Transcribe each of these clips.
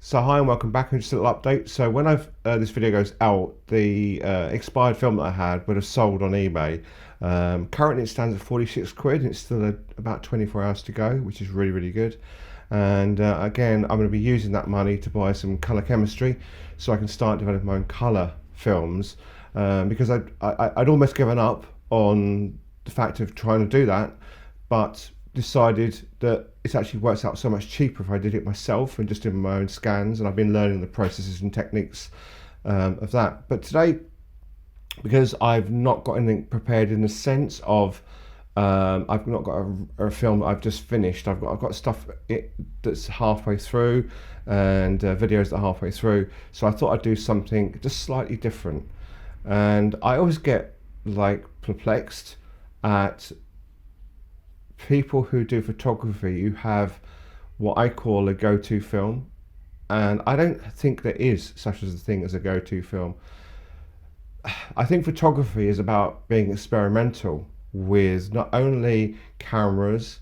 So hi and welcome back, and just a little update. So when this video goes out, the expired film that I had would have sold on eBay. Currently it stands at 46 quid and it's still about 24 hours to go, which is really good. And again, I'm going to be using that money to buy some color chemistry so I can start developing my own color films, because I'd almost given up on the fact of trying to do that, but decided that it actually works out so much cheaper if I did it myself and just did my own scans, and I've been learning the processes and techniques of that. But today, because I've not got anything prepared in the sense of I've not got a film that I've just finished. I've got stuff that's halfway through, and videos that are halfway through. So I thought I'd do something just slightly different. And I always get like perplexed at people who do photography who have what I call a go-to film, and I don't think there is such as a thing as a go-to film. I think photography is about being experimental with not only cameras,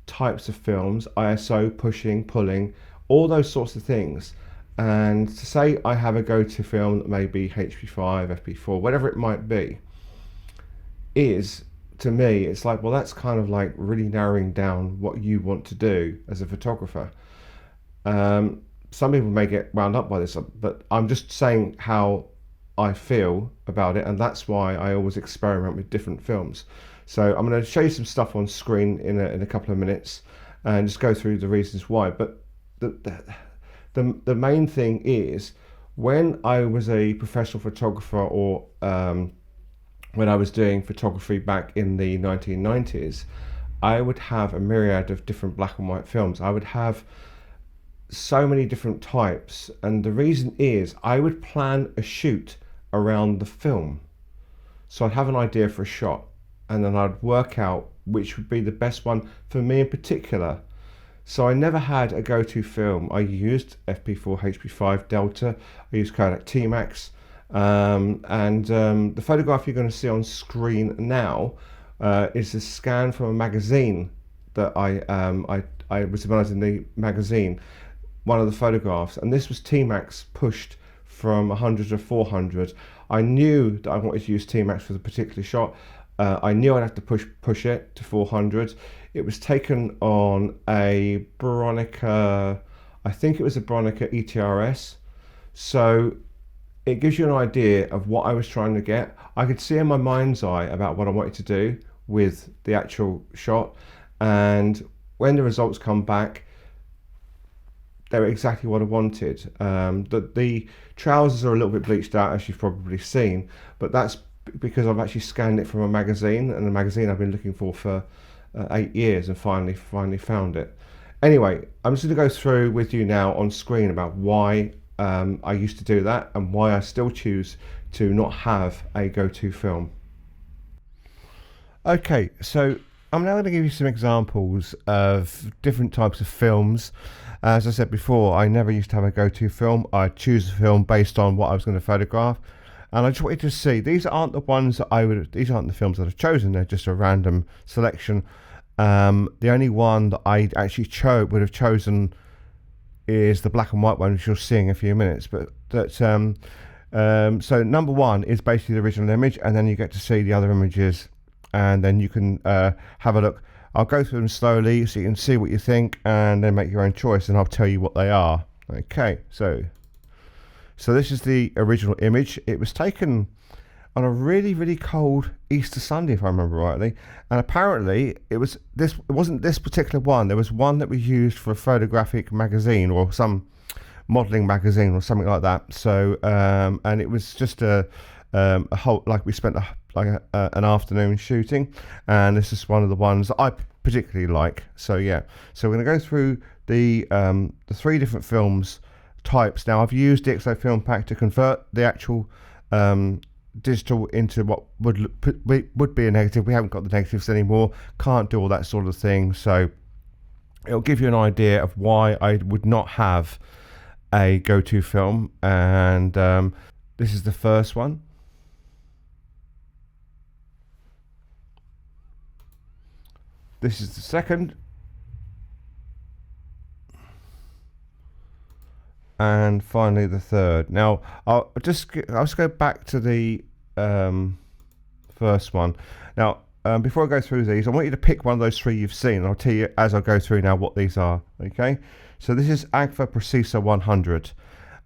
types of films, ISO, pushing, pulling, all those sorts of things. And to say I have a go-to film that may be HP5, FP4, whatever it might be, is, to me, it's like, well, that's kind of like really narrowing down what you want to do as a photographer. Some people may get wound up by this, but I'm just saying how I feel about it, and that's why I always experiment with different films. So I'm going to show you some stuff on screen in a couple of minutes and just go through the reasons why. But the main thing is, when I was a professional photographer, or when I was doing photography back in the 1990s, I would have a myriad of different black and white films. I would have so many different types, and the reason is I would plan a shoot around the film. So I'd have an idea for a shot, and then I'd work out which would be the best one for me in particular. So I never had a go-to film. I used FP4, HP5, Delta, I used Kodak T-Max, the photograph you're going to see on screen now is a scan from a magazine that I was when I was in the magazine, one of the photographs, and this was T-Max pushed from 100 to 400. I knew that I wanted to use T-Max for the particular shot. I knew I'd have to push it to 400. It was taken on a Bronica, I think it was a Bronica ETRS. So it gives you an idea of what I was trying to get. I could see in my mind's eye about what I wanted to do with the actual shot, and when the results come back, they were exactly what I wanted. The trousers are a little bit bleached out, as you've probably seen, but that's because I've actually scanned it from a magazine, and the magazine I've been looking for 8 years, and finally found it. Anyway, I'm just going to go through with you now on screen about why I used to do that and why I still choose to not have a go-to film. Okay, so I'm now going to give you some examples of different types of films. As I said before, I never used to have a go-to film. I choose a film based on what I was going to photograph, and I just wanted to see, these aren't the ones that these aren't the films that I've chosen, they're just a random selection. The only one that I actually would have chosen is the black and white one, which you'll see in a few minutes. But that's so number one is basically the original image, and then you get to see the other images, and then you can have a look. I'll go through them slowly so you can see what you think, and then make your own choice, and I'll tell you what they are. Okay, so this is the original image. It was taken on a really cold Easter Sunday, if I remember rightly, and apparently it wasn't this particular one. There was one that was used for a photographic magazine or some modeling magazine or something like that. So and it was just a whole, like, we spent an afternoon shooting, and this is one of the ones that I particularly like. So yeah, so we're going to go through the 3 different films types. Now, I've used DxO Film Pack to convert the actual digital into what would be a negative. We haven't got the negatives anymore, can't do all that sort of thing, so it'll give you an idea of why I would not have a go-to film. And this is the first one. This is the second. and finally the third. Now I'll just go back to the first one. Now before I go through these, I want you to pick one of those three you've seen. I'll tell you as I go through now what these are. Okay, so this is Agfa Preciso 100,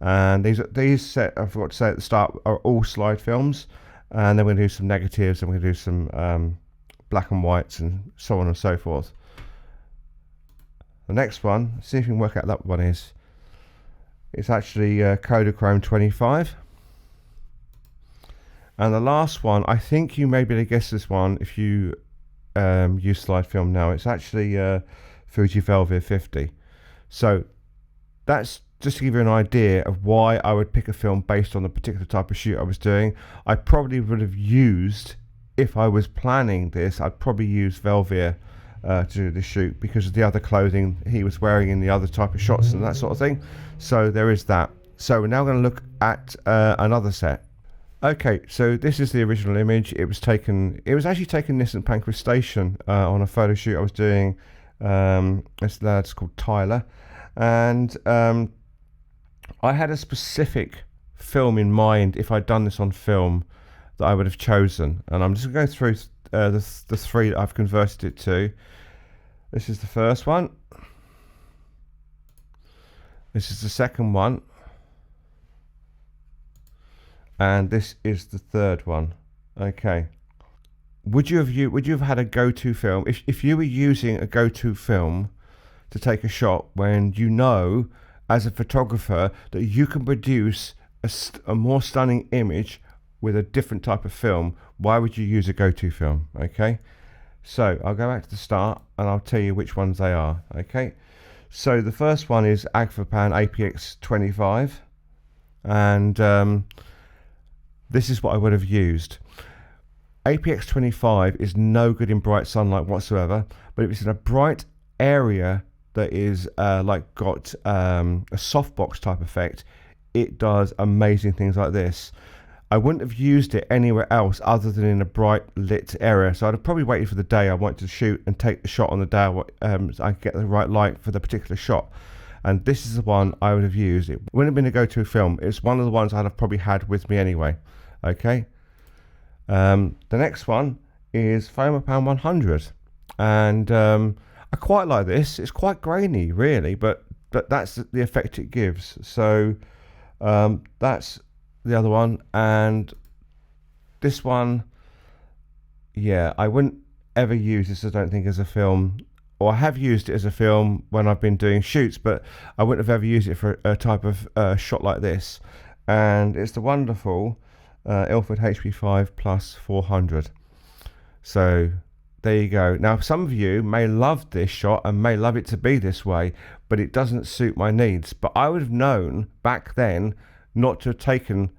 and these set, I forgot to say at the start, are all slide films, and then we're going to do some negatives, and we're going to do some black and whites, and so on and so forth. The next one, see if you can work out what that one is. It's actually Kodachrome 25. And the last one, I think you may be able to guess this one if you use slide film now. It's actually Fuji Velvia 50. So that's just to give you an idea of why I would pick a film based on the particular type of shoot I was doing. I probably would have used, if I was planning this, I'd probably use Velvia to do the shoot because of the other clothing he was wearing in the other type of shots and that sort of thing. So there is that. So we're now going to look at another set. Okay, so this is the original image. It was actually taken in St Pancras Station on a photo shoot I was doing. This lad's called Tyler, and I had a specific film in mind. If I'd done this on film, that I would have chosen, and I'm just going to go through the three that I've converted it to. This is the first one. This is the second one. And this is the third one. Okay. Would you have had a go-to film if you were using a go-to film to take a shot when you know as a photographer that you can produce a more stunning image with a different type of film? Why would you use a go-to film? Okay. So I'll go back to the start and I'll tell you which ones they are. Okay. So the first one is Agfa Pan APX 25, and this is what I would have used. APX 25 is no good in bright sunlight whatsoever, but if it's in a bright area that is got a softbox type effect, it does amazing things like this. I wouldn't have used it anywhere else other than in a bright lit area, so I'd have probably waited for the day I wanted to shoot and take the shot on the day so I get the right light for the particular shot. And this is the one I would have used. It wouldn't have been a go-to film. It's one of the ones I'd have probably had with me anyway. Okay. The next one is Fomapan 100, and I quite like this. It's quite grainy, really, but that's the effect it gives. So that's the other one, and this one, yeah, I wouldn't ever use this, I don't think, as a film. Or I have used it as a film when I've been doing shoots, but I wouldn't have ever used it for a type of shot like this. And it's the wonderful Ilford HP5 Plus 400. So there you go. Now some of you may love this shot and may love it to be this way, but it doesn't suit my needs. But I would have known back then not to have taken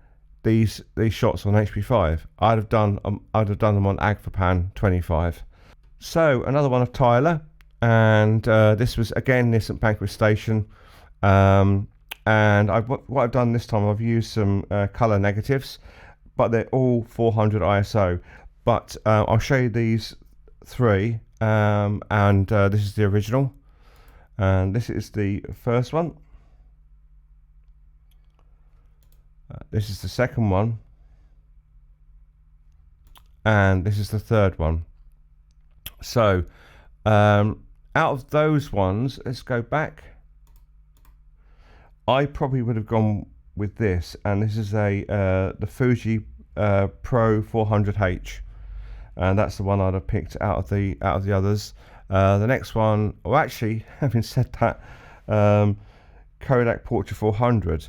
these shots on HP5. I'd have done them on Agfa Pan 25. So another one of Tyler, and this was again near St Pancras Station. And what I've done this time, I've used some color negatives, but they're all 400 ISO. But I'll show you these three, and this is the original, and this is the first one. This is the second one, and this is the third one. So out of those ones, let's go back. I probably would have gone with this, and this is the Fuji Pro 400H, and that's the one I'd have picked out of the others. The next one, well, actually, having said that, Kodak Portra 400.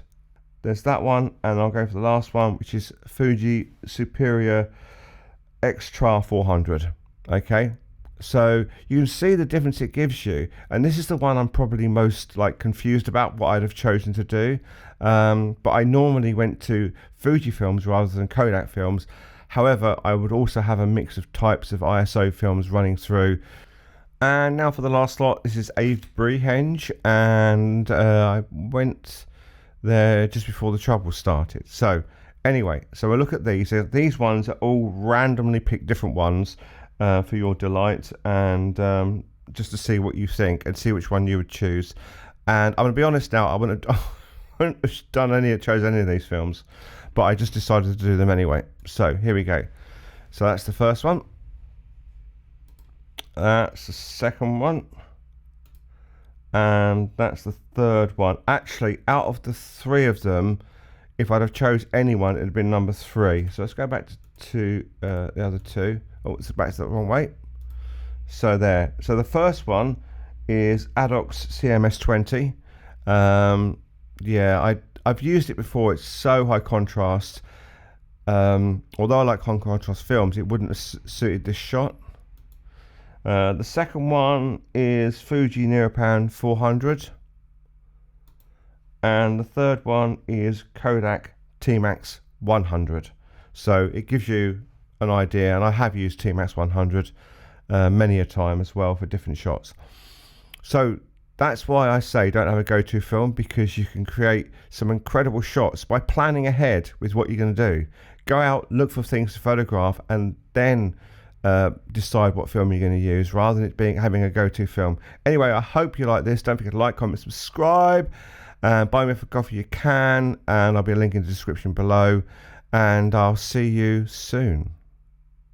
There's that one, and I'll go for the last one, which is Fuji Superior Extra 400. Okay, so you can see the difference it gives you, and this is the one I'm probably most confused about what I'd have chosen to do. But I normally went to Fuji films rather than Kodak films. However, I would also have a mix of types of ISO films running through. And now for the last lot, this is Avebury, and I went there just before the trouble started. So anyway, so we'll look at these. These ones are all randomly picked different ones for your delight, and just to see what you think and see which one you would choose. And I'm going to be honest now, I wouldn't have, wouldn't have chose any of these films, but I just decided to do them anyway. So here we go. So that's the first one. That's the second one. And that's the third one. Actually, out of the three of them, if I'd have chose anyone, it'd have been number 3. So let's go back to the other two. Oh, it's back to the wrong way. So there. So the first one is Adox CMS20. Yeah, I've used it before. It's so high contrast. Although I like high contrast films, it wouldn't have suited this shot. The second one is Fuji Neopan 400. And the third one is Kodak T-Max 100. So it gives you an idea, and I have used T-Max 100 many a time as well for different shots. So that's why I say don't have a go-to film, because you can create some incredible shots by planning ahead with what you're going to do. Go out, look for things to photograph, and then decide what film you're going to use, rather than it having a go-to film. Anyway, I hope you like this. Don't forget to like, comment, subscribe. Buy me for coffee you can, and I'll be a link in the description below, and I'll see you soon.